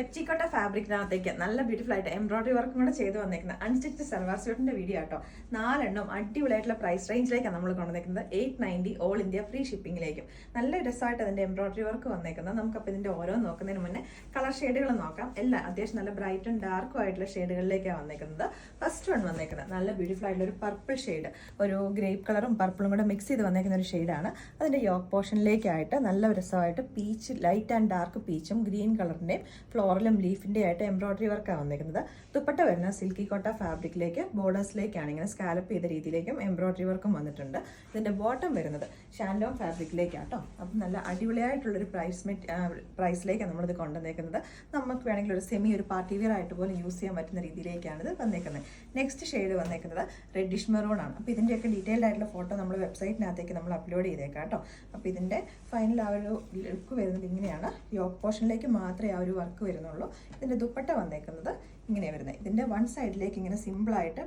പെപ്റ്റിക്കോട്ട ഫാബ്രിക്കിനകത്തേക്ക് നല്ല ബ്യൂട്ടിഫുൾ ആയിട്ട് എംബ്രോയിഡറി വർക്കും കൂടെ ചെയ്ത് വന്നേക്കുന്ന അൺസ്റ്റിച്ച് സൽവാർ സ്യൂട്ടിന്റെ വീഡിയോ ആട്ടോ. 4 അടിപൊളിയായിട്ടുള്ള പ്രൈസ് റേഞ്ചിലേക്കാണ് നമ്മൾ കൊണ്ടുവന്നേക്കുന്നത്. 890 ഓൾ ഇന്ത്യ ഫ്രീ ഷിപ്പിംഗിലേക്കും. നല്ല രസമായിട്ട് അതിന്റെ എംബ്രോയിഡറി വർക്ക് വന്നേക്കുന്നത്. നമുക്കപ്പോൾ ഇതിന്റെ ഓരോ നോക്കുന്നതിന് മുന്നേ കളർ ഷെയ്ഡുകൾ നോക്കാം. എല്ലാം അത്യാവശ്യം നല്ല ബ്രൈറ്റും ഡാർക്കും ആയിട്ടുള്ള ഷെയ്ഡുകളിലേക്കാണ് വന്നേക്കുന്നത്. ഫസ്റ്റ് വൺ വന്നേക്കുന്നത് നല്ല ബ്യൂട്ടിഫുൾ ആയിട്ടുള്ള ഒരു പർപ്പിൾ ഷെയ്ഡ്, ഒരു ഗ്രേപ്പ് കളറും പർപ്പിളും കൂടെ മിക്സ് ചെയ്ത് വന്നേക്കുന്ന ഒരു ഷെയ്ഡാണ്. അതിന്റെ യോക്ക് പോർഷനിലേക്കായിട്ട് നല്ല രസമായിട്ട് പീച്ച്, ലൈറ്റ് ആൻഡ് ഡാർക്ക് പീച്ചും ഗ്രീൻ കളറിന്റെയും ഫ്ലോറലും ലീഫിന്റെ ആയിട്ട് എംബ്രോയിഡറി വർക്കാണ് വന്നേക്കുന്നത്. ദുപ്പട്ട വരുന്ന സിൽക്കി കോട്ട ഫാബ്രിക്കിലേക്ക് ബോർഡേഴ്സിലേക്കാണ് ഇങ്ങനെ സ്കാലപ്പ് ചെയ്ത രീതിയിലേക്കും എംബ്രോയിഡറി വർക്കും വന്നിട്ടുണ്ട്. ഇതിന്റെ ബോട്ടം വരുന്നത് ഷാൻഡോം ഫാബ്രിക്കിലേക്കാട്ടോ. അപ്പം നല്ല അടിപൊളിയായിട്ടുള്ളൊരു പ്രൈസിലേക്കാണ് നമ്മളിത് കൊണ്ടുവന്നേക്കുന്നത്. നമുക്ക് വേണമെങ്കിൽ ഒരു ഒരു പാർട്ടി വെയർ ആയിട്ട് പോലും യൂസ് ചെയ്യാൻ പറ്റുന്ന രീതിയിലേക്കാണ് ഇത് വന്നേക്കുന്നത്. നെക്സ്റ്റ് ഷെയ്ഡ് വന്നേക്കുന്നത് റെഡിഷ് മെറൂൺ ആണ്. അപ്പോൾ ഇതിൻ്റെയൊക്കെ ഡീറ്റെയിൽഡ് ആയിട്ടുള്ള ഫോട്ടോ നമ്മൾ വെബ്സൈറ്റിനകത്തേക്ക് നമ്മൾ അപ്ലോഡ് ചെയ്തേക്കാം കേട്ടോ. അപ്പോൾ ഇതിൻ്റെ ഫൈനൽ ആ ഒരു ലുക്ക് വരുന്നത് ഇങ്ങനെയാണ്. യോക്ക് പോർഷനിലേക്ക് മാത്രമേ ആ ഒരു വർക്ക് വരുന്നുള്ളൂ. ഇതിൻ്റെ ദുപ്പട്ട വന്നേക്കുന്നത് ഇങ്ങനെയാണ് വരുന്നത്. ഇതിൻ്റെ വൺ സൈഡിലേക്ക് ഇങ്ങനെ സിമ്പിളായിട്ട്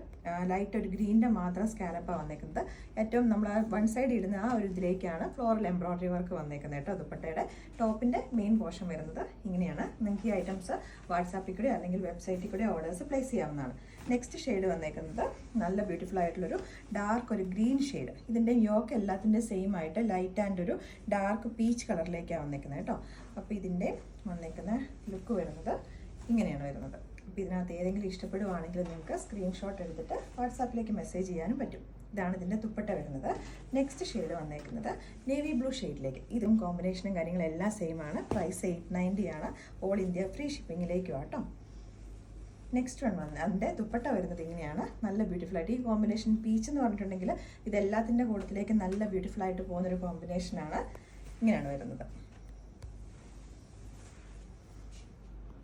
ലൈറ്റ് ഒരു ഗ്രീനിൻ്റെ മാത്രം സ്കാലപ്പാണ് വന്നേക്കുന്നത്. ഏറ്റവും നമ്മൾ ആ വൺ സൈഡ് ഇടുന്ന ആ ഒരു ഇതിലേക്കാണ് ഫ്ലോറൽ എംബ്രോയിഡറി വർക്ക് വന്നേക്കുന്നത് കേട്ടോ. ദുപ്പട്ടയുടെ ടോപ്പിൻ്റെ മെയിൻ പോർഷൻ വരുന്നത് ഇങ്ങനെയാണ്. നിങ്ങൾക്ക് ഈ ഐറ്റംസ് വാട്സാപ്പിൽ കൂടെ അല്ലെങ്കിൽ വെബ്സൈറ്റിൽ കൂടെ ഓർഡേഴ്സ് പ്ലേസ് ചെയ്യാവുന്നതാണ്. നെക്സ്റ്റ് ഷെയ്ഡ് വന്നേക്കുന്നത് നല്ല ബ്യൂട്ടിഫുൾ ആയിട്ടുള്ളൊരു ഡാർക്ക് ഒരു ഗ്രീൻ ഷെയ്ഡ്. ഇതിൻ്റെ യോക്ക് എല്ലാത്തിൻ്റെ സെയിം ആയിട്ട് ലൈറ്റ് ആൻഡ് ഒരു ഡാർക്ക് പീച്ച് കളറിലേക്കാണ് വന്നേക്കുന്നത് കേട്ടോ. അപ്പോൾ ഇതിൻ്റെ വന്നേക്കുന്ന ലുക്ക് വരുന്നത് ഇങ്ങനെയാണ് വരുന്നത്. അപ്പോൾ ഇതിനകത്ത് ഏതെങ്കിലും ഇഷ്ടപ്പെടുവാണെങ്കിൽ നിങ്ങൾക്ക് സ്ക്രീൻഷോട്ട് എടുത്തിട്ട് വാട്സാപ്പിലേക്ക് മെസ്സേജ് ചെയ്യാനും പറ്റും. ഇതാണ് ഇതിൻ്റെ ദുപ്പട്ട വരുന്നത്. നെക്സ്റ്റ് ഷെയ്ഡ് വന്നേക്കുന്നത് നേവി ബ്ലൂ ഷെയ്ഡിലേക്ക്. ഇതും കോമ്പിനേഷനും കാര്യങ്ങളെല്ലാം സെയിം ആണ്. പ്രൈസ് 890 ആണ്. ഓൾ ഇന്ത്യ ഫ്രീ ഷിപ്പിങ്ങിലേക്കും ആട്ടോ. നെക്സ്റ്റ് വൺ വന്ന് അതിൻ്റെ ദുപ്പട്ട വരുന്നത് ഇങ്ങനെയാണ്. നല്ല ബ്യൂട്ടിഫുൾ ആയിട്ട് ഈ കോമ്പിനേഷൻ പീച്ച് എന്ന് പറഞ്ഞിട്ടുണ്ടെങ്കിൽ ഇതെല്ലാത്തിൻ്റെ കൂട്ടത്തിലേക്ക് നല്ല ബ്യൂട്ടിഫുൾ ആയിട്ട് പോകുന്നൊരു കോമ്പിനേഷനാണ്. ഇങ്ങനെയാണ് വരുന്നത്.